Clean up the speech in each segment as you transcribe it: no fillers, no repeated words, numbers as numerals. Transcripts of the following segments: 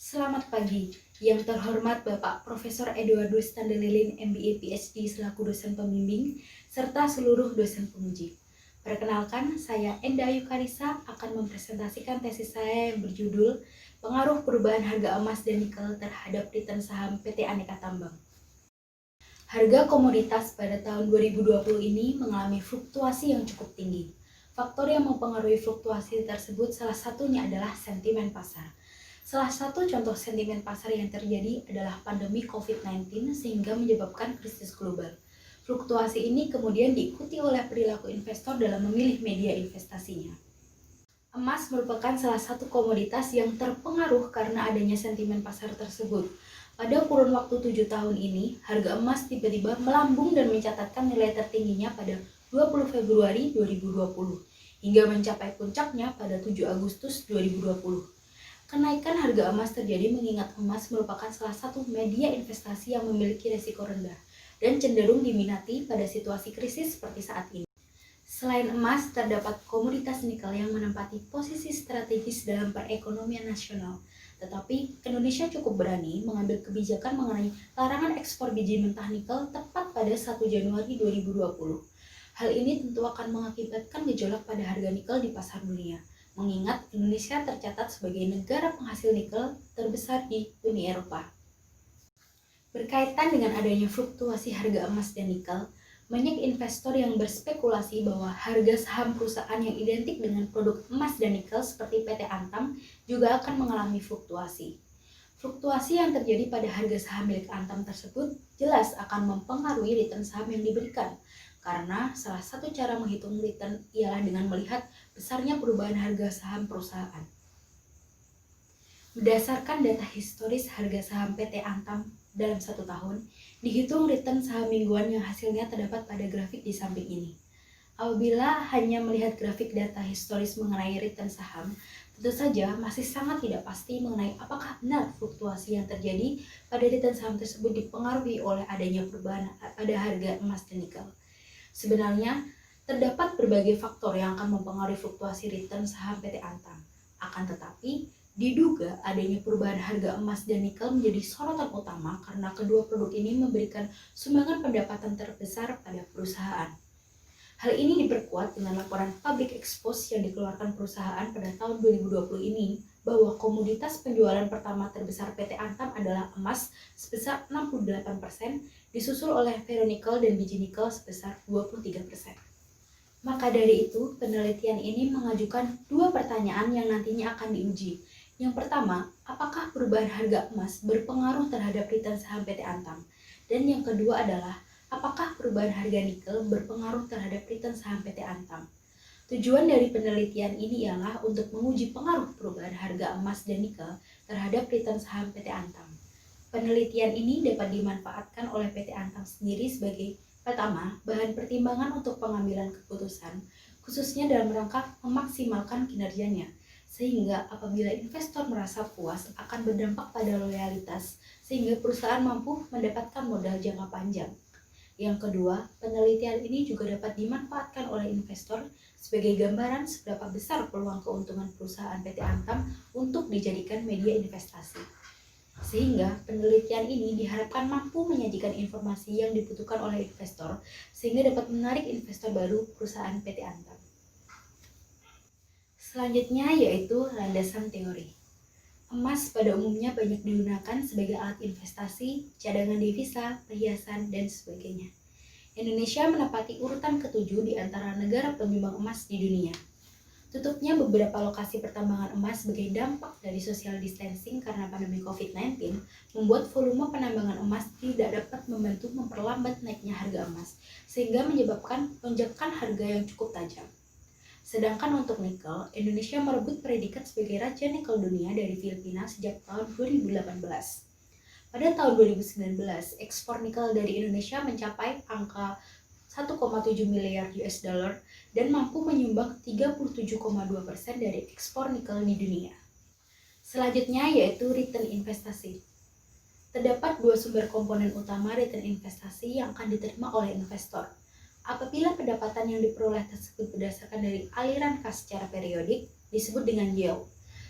Selamat pagi, yang terhormat Bapak Profesor Eduardus Tandelilin MBA PhD selaku dosen pembimbing, serta seluruh dosen penguji. Perkenalkan, saya Enda Ayu Karisa akan mempresentasikan tesis saya yang berjudul Pengaruh Perubahan Harga Emas dan Nikel terhadap Return Saham PT Aneka Tambang. Harga komoditas pada tahun 2020 ini mengalami fluktuasi yang cukup tinggi. Faktor yang mempengaruhi fluktuasi tersebut salah satunya adalah sentimen pasar. Salah satu contoh sentimen pasar yang terjadi adalah pandemi COVID-19 sehingga menyebabkan krisis global. Fluktuasi ini kemudian diikuti oleh perilaku investor dalam memilih media investasinya. Emas merupakan salah satu komoditas yang terpengaruh karena adanya sentimen pasar tersebut. Pada kurun waktu 7 tahun ini, harga emas tiba-tiba melambung dan mencatatkan nilai tertingginya pada 20 Februari 2020 hingga mencapai puncaknya pada 7 Agustus 2020. Kenaikan harga emas terjadi mengingat emas merupakan salah satu media investasi yang memiliki risiko rendah dan cenderung diminati pada situasi krisis seperti saat ini. Selain emas, terdapat komoditas nikel yang menempati posisi strategis dalam perekonomian nasional. Tetapi, Indonesia cukup berani mengambil kebijakan mengenai larangan ekspor biji mentah nikel tepat pada 1 Januari 2020. Hal ini tentu akan mengakibatkan gejolak pada harga nikel di pasar dunia, mengingat Indonesia tercatat sebagai negara penghasil nikel terbesar di Uni Eropa. Berkaitan dengan adanya fluktuasi harga emas dan nikel, banyak investor yang berspekulasi bahwa harga saham perusahaan yang identik dengan produk emas dan nikel seperti PT Antam juga akan mengalami fluktuasi. Fluktuasi yang terjadi pada harga saham milik Antam tersebut jelas akan mempengaruhi return saham yang diberikan, karena salah satu cara menghitung return ialah dengan melihat besarnya perubahan harga saham perusahaan. Berdasarkan data historis harga saham PT Antam dalam 1 tahun, dihitung return saham mingguan yang hasilnya terdapat pada grafik di samping ini. Apabila hanya melihat grafik data historis mengenai return saham, tentu saja masih sangat tidak pasti mengenai apakah benar fluktuasi yang terjadi pada return saham tersebut dipengaruhi oleh adanya perubahan pada harga emas dan nikel. Sebenarnya, terdapat berbagai faktor yang akan mempengaruhi fluktuasi return saham PT Antam. Akan tetapi, diduga adanya perubahan harga emas dan nikel menjadi sorotan utama karena kedua produk ini memberikan sumbangan pendapatan terbesar pada perusahaan. Hal ini diperkuat dengan laporan public expose yang dikeluarkan perusahaan pada tahun 2020 ini bahwa komoditas penjualan pertama terbesar PT Antam adalah emas sebesar 68%, disusul oleh ferronikel dan biji nikel sebesar 23%. Maka dari itu, penelitian ini mengajukan dua pertanyaan yang nantinya akan diuji. Yang pertama, apakah perubahan harga emas berpengaruh terhadap return saham PT Antam? Dan yang kedua adalah, apakah perubahan harga nikel berpengaruh terhadap return saham PT Antam? Tujuan dari penelitian ini ialah untuk menguji pengaruh perubahan harga emas dan nikel terhadap return saham PT Antam. Penelitian ini dapat dimanfaatkan oleh PT Antam sendiri sebagai pertama, bahan pertimbangan untuk pengambilan keputusan, khususnya dalam rangka memaksimalkan kinerjanya, sehingga apabila investor merasa puas akan berdampak pada loyalitas, sehingga perusahaan mampu mendapatkan modal jangka panjang. Yang kedua, penelitian ini juga dapat dimanfaatkan oleh investor sebagai gambaran seberapa besar peluang keuntungan perusahaan PT Antam untuk dijadikan media investasi. Sehingga penelitian ini diharapkan mampu menyajikan informasi yang dibutuhkan oleh investor sehingga dapat menarik investor baru perusahaan PT Antam. Selanjutnya yaitu landasan teori. Emas pada umumnya banyak digunakan sebagai alat investasi, cadangan devisa, perhiasan, dan sebagainya. Indonesia menempati urutan ke-7 di antara negara penyumbang emas di dunia. Tutupnya beberapa lokasi pertambangan emas sebagai dampak dari social distancing karena pandemi COVID-19 membuat volume penambangan emas tidak dapat membantu memperlambat naiknya harga emas, sehingga menyebabkan lonjakan harga yang cukup tajam. Sedangkan untuk nikel, Indonesia merebut predikat sebagai Raja Nikel Dunia dari Filipina sejak tahun 2018. Pada tahun 2019, ekspor nikel dari Indonesia mencapai angka 1,7 miliar US dollar dan mampu menyumbang 37,2% dari ekspor nikel di dunia. Selanjutnya yaitu return investasi. Terdapat dua sumber komponen utama return investasi yang akan diterima oleh investor. Apabila pendapatan yang diperoleh tersebut berdasarkan dari aliran kas secara periodik, disebut dengan yield.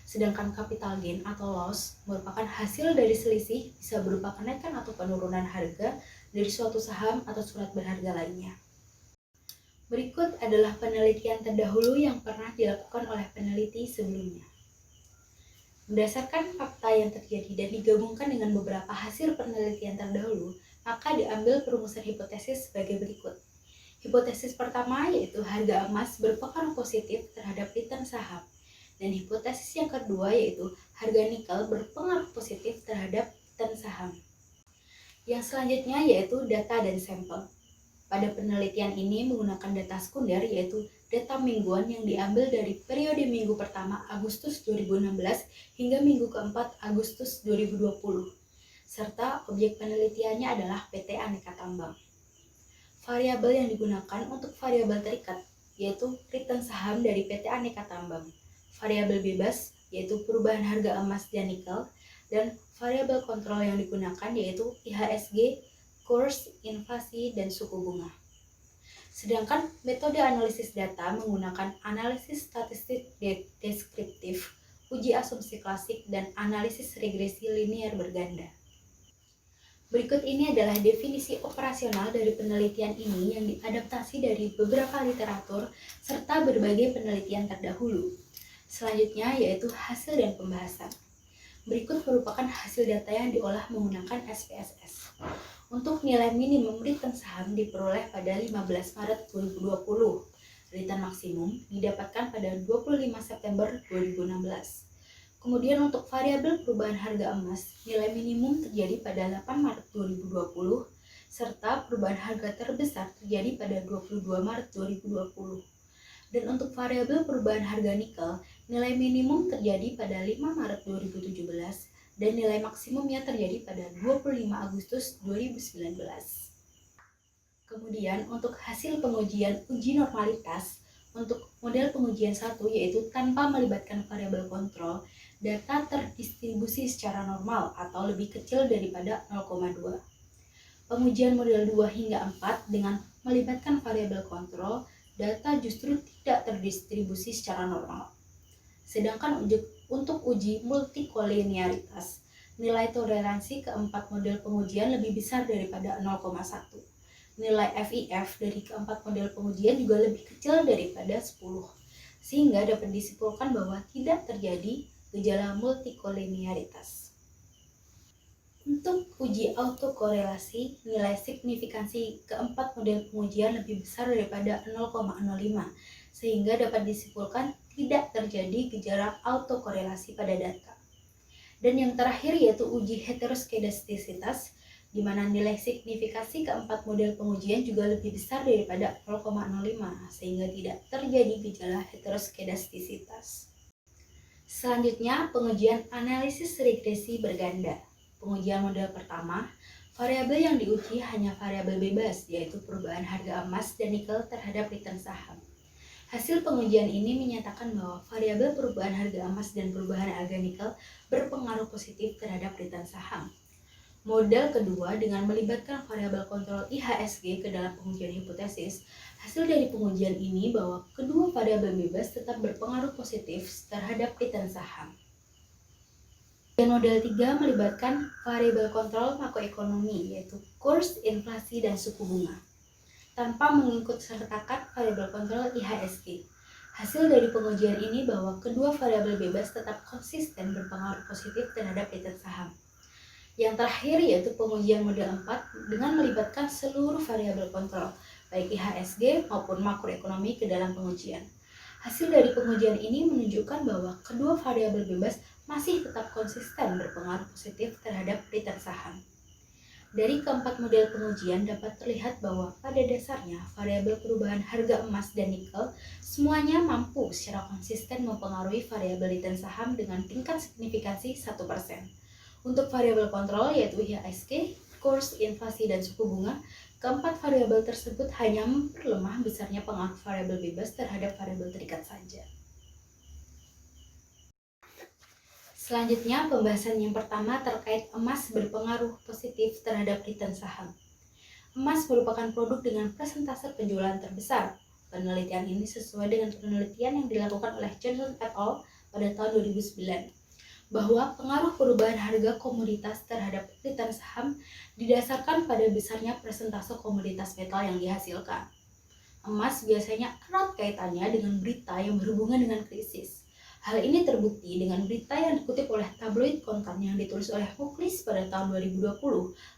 Sedangkan capital gain atau loss merupakan hasil dari selisih, bisa berupa kenaikan atau penurunan harga dari suatu saham atau surat berharga lainnya. Berikut adalah penelitian terdahulu yang pernah dilakukan oleh peneliti sebelumnya. Berdasarkan fakta yang terjadi dan digabungkan dengan beberapa hasil penelitian terdahulu, maka diambil perumusan hipotesis sebagai berikut. Hipotesis pertama yaitu harga emas berpengaruh positif terhadap return saham. Dan hipotesis yang kedua yaitu harga nikel berpengaruh positif terhadap return saham. Yang selanjutnya yaitu data dan sampel. Pada penelitian ini menggunakan data sekunder yaitu data mingguan yang diambil dari periode minggu pertama Agustus 2016 hingga minggu keempat Agustus 2020. Serta objek penelitiannya adalah PT Aneka Tambang. Variabel yang digunakan untuk variabel terikat yaitu return saham dari PT Aneka Tambang. Variabel bebas yaitu perubahan harga emas dan nikel, dan variabel kontrol yang digunakan yaitu IHSG, kurs, inflasi, dan suku bunga. Sedangkan metode analisis data menggunakan analisis statistik deskriptif, uji asumsi klasik, dan analisis regresi linear berganda. Berikut ini adalah definisi operasional dari penelitian ini yang diadaptasi dari beberapa literatur serta berbagai penelitian terdahulu. Selanjutnya yaitu hasil dan pembahasan. Berikut merupakan hasil data yang diolah menggunakan SPSS. Untuk nilai minimum return saham diperoleh pada 15 Maret 2020. Return maksimum didapatkan pada 25 September 2016. Kemudian untuk variabel perubahan harga emas, nilai minimum terjadi pada 8 Maret 2020, serta perubahan harga terbesar terjadi pada 22 Maret 2020. Dan untuk variabel perubahan harga nikel, nilai minimum terjadi pada 5 Maret 2017 dan nilai maksimumnya terjadi pada 25 Agustus 2019. Kemudian untuk hasil pengujian uji normalitas, untuk model pengujian 1 yaitu tanpa melibatkan variabel kontrol, data terdistribusi secara normal atau lebih kecil daripada 0,2. Pengujian model 2 hingga 4 dengan melibatkan variabel kontrol, data justru tidak terdistribusi secara normal. Sedangkan untuk uji multikolinearitas, nilai toleransi keempat model pengujian lebih besar daripada 0,1. Nilai FIF dari keempat model pengujian juga lebih kecil daripada 10, sehingga dapat disimpulkan bahwa tidak terjadi gejala multikolinearitas. Untuk uji autokorelasi, nilai signifikansi keempat model pengujian lebih besar daripada 0,05, sehingga dapat disimpulkan tidak terjadi gejala autokorelasi pada data. Dan yang terakhir yaitu uji heteroskedastisitas, di mana nilai signifikasi keempat model pengujian juga lebih besar daripada 0,05, sehingga tidak terjadi gejala heteroskedastisitas. Selanjutnya, pengujian analisis regresi berganda. Pengujian model pertama, variabel yang diuji hanya variabel bebas, yaitu perubahan harga emas dan nikel terhadap return saham. Hasil pengujian ini menyatakan bahwa variabel perubahan harga emas dan perubahan harga nikel berpengaruh positif terhadap return saham. Model kedua dengan melibatkan variabel kontrol IHSG ke dalam pengujian hipotesis, hasil dari pengujian ini bahwa kedua variabel bebas tetap berpengaruh positif terhadap return saham. Dan model 3 melibatkan variabel kontrol makroekonomi yaitu kurs, inflasi, dan suku bunga, tanpa mengikutsertakan variabel kontrol IHSG. Hasil dari pengujian ini bahwa kedua variabel bebas tetap konsisten berpengaruh positif terhadap return saham. Yang terakhir yaitu pengujian model 4 dengan melibatkan seluruh variabel kontrol, baik IHSG maupun makroekonomi ke dalam pengujian. Hasil dari pengujian ini menunjukkan bahwa kedua variabel bebas masih tetap konsisten berpengaruh positif terhadap return saham. Dari keempat model pengujian dapat terlihat bahwa pada dasarnya variabel perubahan harga emas dan nikel semuanya mampu secara konsisten mempengaruhi variabel return saham dengan tingkat signifikansi 1%. Untuk variabel kontrol yaitu IHSG, kurs, inflasi, dan suku bunga, keempat variabel tersebut hanya memperlemah besarnya pengaruh variabel bebas terhadap variabel terikat saja. Selanjutnya, pembahasan yang pertama terkait emas berpengaruh positif terhadap return saham. Emas merupakan produk dengan persentase penjualan terbesar. Penelitian ini sesuai dengan penelitian yang dilakukan oleh Johnson et al. pada tahun 2009, bahwa pengaruh perubahan harga komoditas terhadap return saham didasarkan pada besarnya persentase komoditas metal yang dihasilkan. Emas biasanya erat kaitannya dengan berita yang berhubungan dengan krisis. Hal ini terbukti dengan berita yang dikutip oleh tabloid Kontan yang ditulis oleh Muklis pada tahun 2020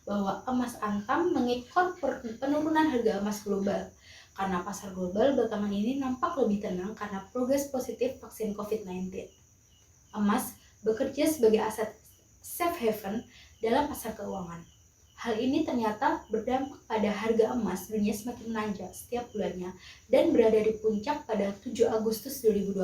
bahwa emas antam mengikut penurunan harga emas global karena pasar global belakangan ini nampak lebih tenang karena progres positif vaksin COVID-19. Emas bekerja sebagai aset safe haven dalam pasar keuangan. Hal ini ternyata berdampak pada harga emas dunia semakin menanjak setiap bulannya dan berada di puncak pada 7 Agustus 2020.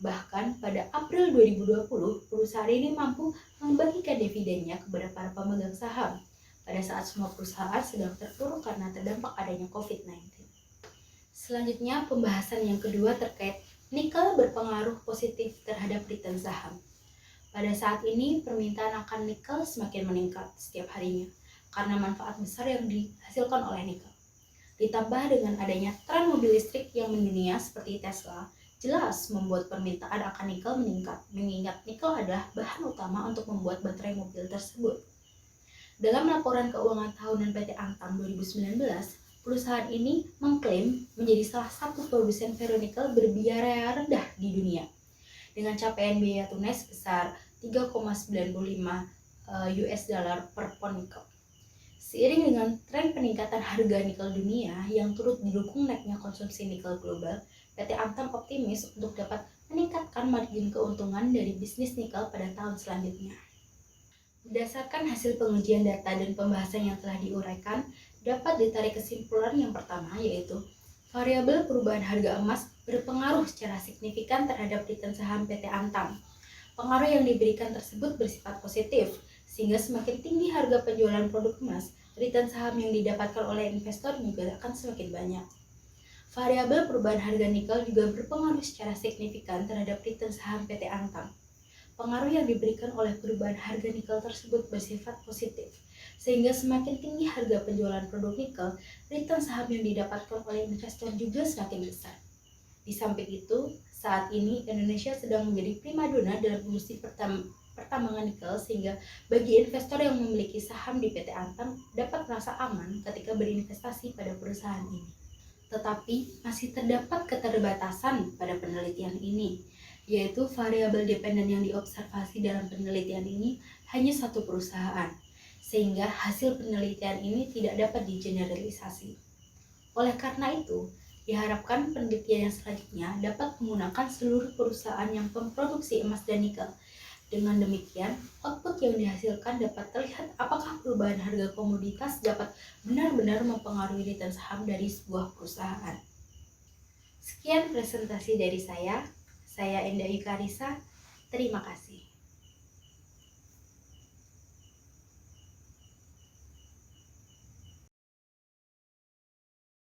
Bahkan pada April 2020, perusahaan ini mampu membagikan dividennya kepada para pemegang saham pada saat semua perusahaan sedang terpuruk karena terdampak adanya COVID-19. Selanjutnya, pembahasan yang kedua terkait nikel berpengaruh positif terhadap return saham. Pada saat ini, permintaan akan nikel semakin meningkat setiap harinya karena manfaat besar yang dihasilkan oleh nikel. Ditambah dengan adanya tren mobil listrik yang mendunia seperti Tesla, jelas membuat permintaan akan nikel meningkat, mengingat nikel adalah bahan utama untuk membuat baterai mobil tersebut. Dalam laporan keuangan tahunan PT Antam 2019, perusahaan ini mengklaim menjadi salah satu produsen ferronikel berbiaya rendah di dunia, dengan capaian biaya tunai sebesar 3,95 US dollar per pon nikel. Seiring dengan tren peningkatan harga nikel dunia yang turut didukung naiknya konsumsi nikel global, PT Antam optimis untuk dapat meningkatkan margin keuntungan dari bisnis nikel pada tahun selanjutnya. Berdasarkan hasil pengujian data dan pembahasan yang telah diuraikan, dapat ditarik kesimpulan yang pertama, yaitu variabel perubahan harga emas berpengaruh secara signifikan terhadap return saham PT Antam. Pengaruh yang diberikan tersebut bersifat positif, sehingga semakin tinggi harga penjualan produk emas, return saham yang didapatkan oleh investor juga akan semakin banyak. Variabel perubahan harga nikel juga berpengaruh secara signifikan terhadap return saham PT Antam. Pengaruh yang diberikan oleh perubahan harga nikel tersebut bersifat positif, sehingga semakin tinggi harga penjualan produk nikel, return saham yang didapatkan oleh investor juga semakin besar. Di samping itu, saat ini Indonesia sedang menjadi primadona dalam industri pertambangan nikel, sehingga bagi investor yang memiliki saham di PT Antam dapat merasa aman ketika berinvestasi pada perusahaan ini. Tetapi masih terdapat keterbatasan pada penelitian ini, yaitu variabel dependen yang diobservasi dalam penelitian ini hanya satu perusahaan, sehingga hasil penelitian ini tidak dapat digeneralisasi. Oleh karena itu, diharapkan penelitian yang selanjutnya dapat menggunakan seluruh perusahaan yang memproduksi emas dan nikel. Dengan demikian, output yang dihasilkan dapat terlihat apakah perubahan harga komoditas dapat benar-benar mempengaruhi return saham dari sebuah perusahaan. Sekian presentasi dari saya Enda Yukarisa. Terima kasih.